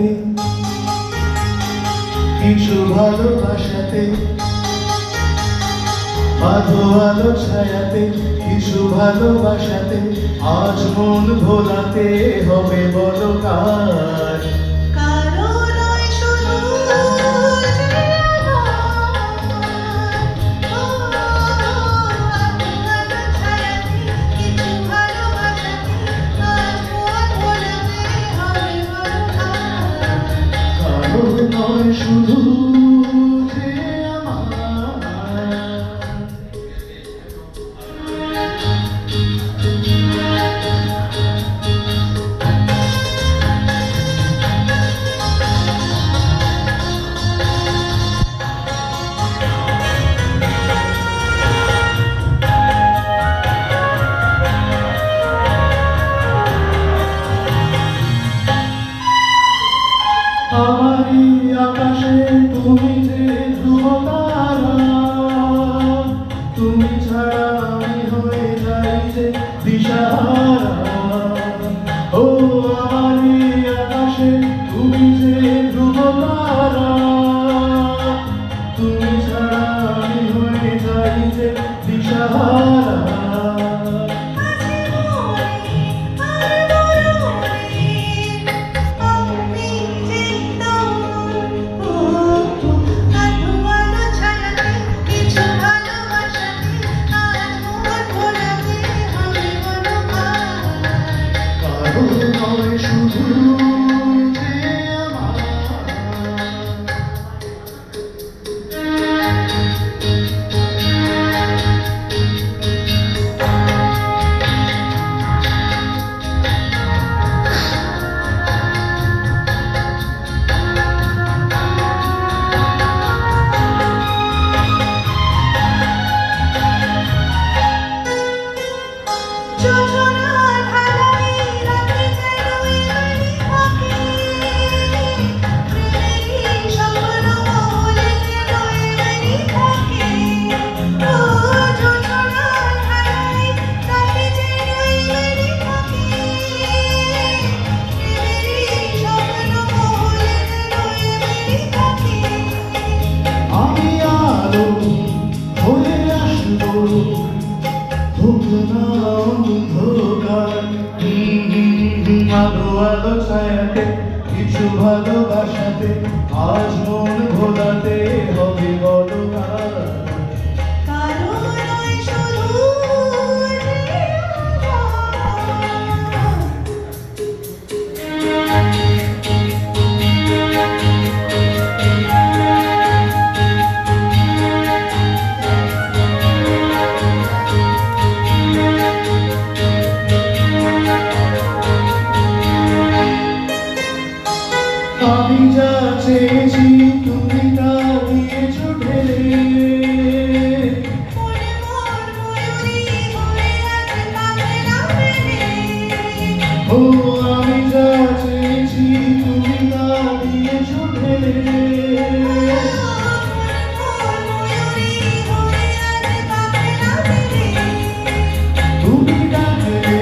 ছায়াতে, কিছু ভালোবাসাতে, আধো আলো ছায়াতে, কিছু ভালোবাসাতে, আজ মন ভোলাতে হবে বলো কার। নয় শুধু যে আমারই আকাশে তুমি যে ধ্রুব তারা, তুমি ছাড়া আমি হয়ে যাই যে দিশাহারা। ও আমারই আকাশে তুমি যে ধ্রুব তারা, তুমি ছাড়া আমি হয়ে যাই যে দিশাহারা। নয় শুধু যে আলো আলো ছায়াতে, কিছু ভালোবাসাতে, আজ মন ভোলাতে হবে বলো কার। আমি যা চেয়েছি তুমি তা দিয়েছো ঢেলে, ও আমি যা চেয়েছি তুমি তা দিয়েছো ঢেলে। তুমি ডাকলে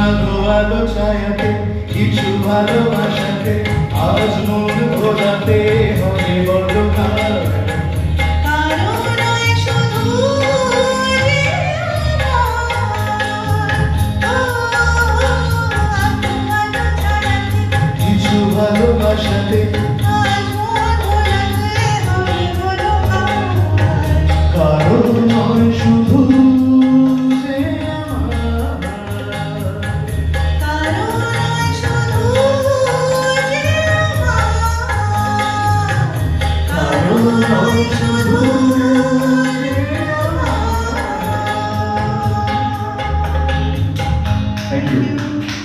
আলো আলো ছায়াতে, কিছু ভালোবাসাতে, আজ মন ভোলাতে হবে বড় কার। কিছু ভালোবাসাতে,